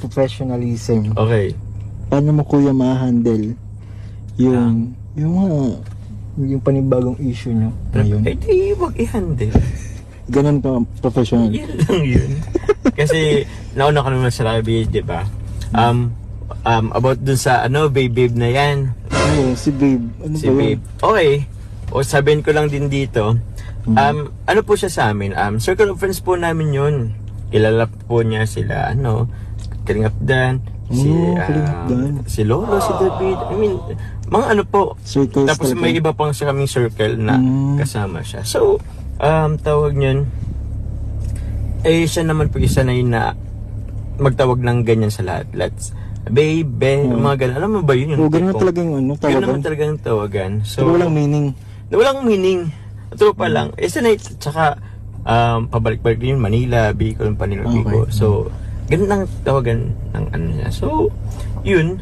professionalism. Okay. Paano mo kuya ma-handle yung panibagong issue nyo ngayon? Eh di, wag i-handle. Ganun ka professional. Yun lang yun. Kasi, nauna ka naman sa Rabi, di ba? About dun sa, babe na yan. Ay, si babe. Ano Si ba yun? babe. Okay. O sabihin ko lang din dito, ano po siya sa amin? Circle of friends po namin yun. Kilala po niya sila, Kalingap Dan, Kalingap Dan. si Lolo, si David. I mean, mga ano po. Circles Tapos talaga. may iba pang sa kaming circle na kasama siya. So, tawag niyon, siya naman po isa na yun na magtawag ng ganyan sa lahat. Babe, mga ganun. Alam mo ba yun? Oo, ganun na talaga yung tawagan. Ganun naman talagang tawagan. So, Pero walang meaning. Walang meaning. Ito pa lang. Sanay, tsaka, pabalik-balik din Manila, Bicol, Bicol. So, ganun ang tawagan ng ano niya. So, yun.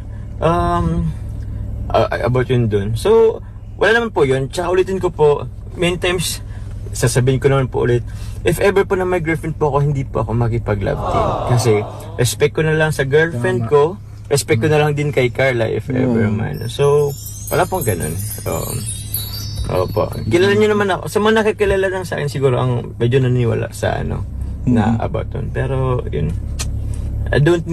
About yun dun. So, wala naman po yun. Tsaka ulitin ko po, many times, sasabihin ko naman po ulit, if ever po na may girlfriend po ako, hindi po ako makipag-love team. Kasi, respect ko na lang sa girlfriend ko, respect ko na lang din kay Carla, if ever man. So, wala pong ganun. Opo. Kilala niyo naman ako. Sa mga nakikilala lang sa akin, siguro ang medyo naniniwala sa na about yun. Pero, yun. I don't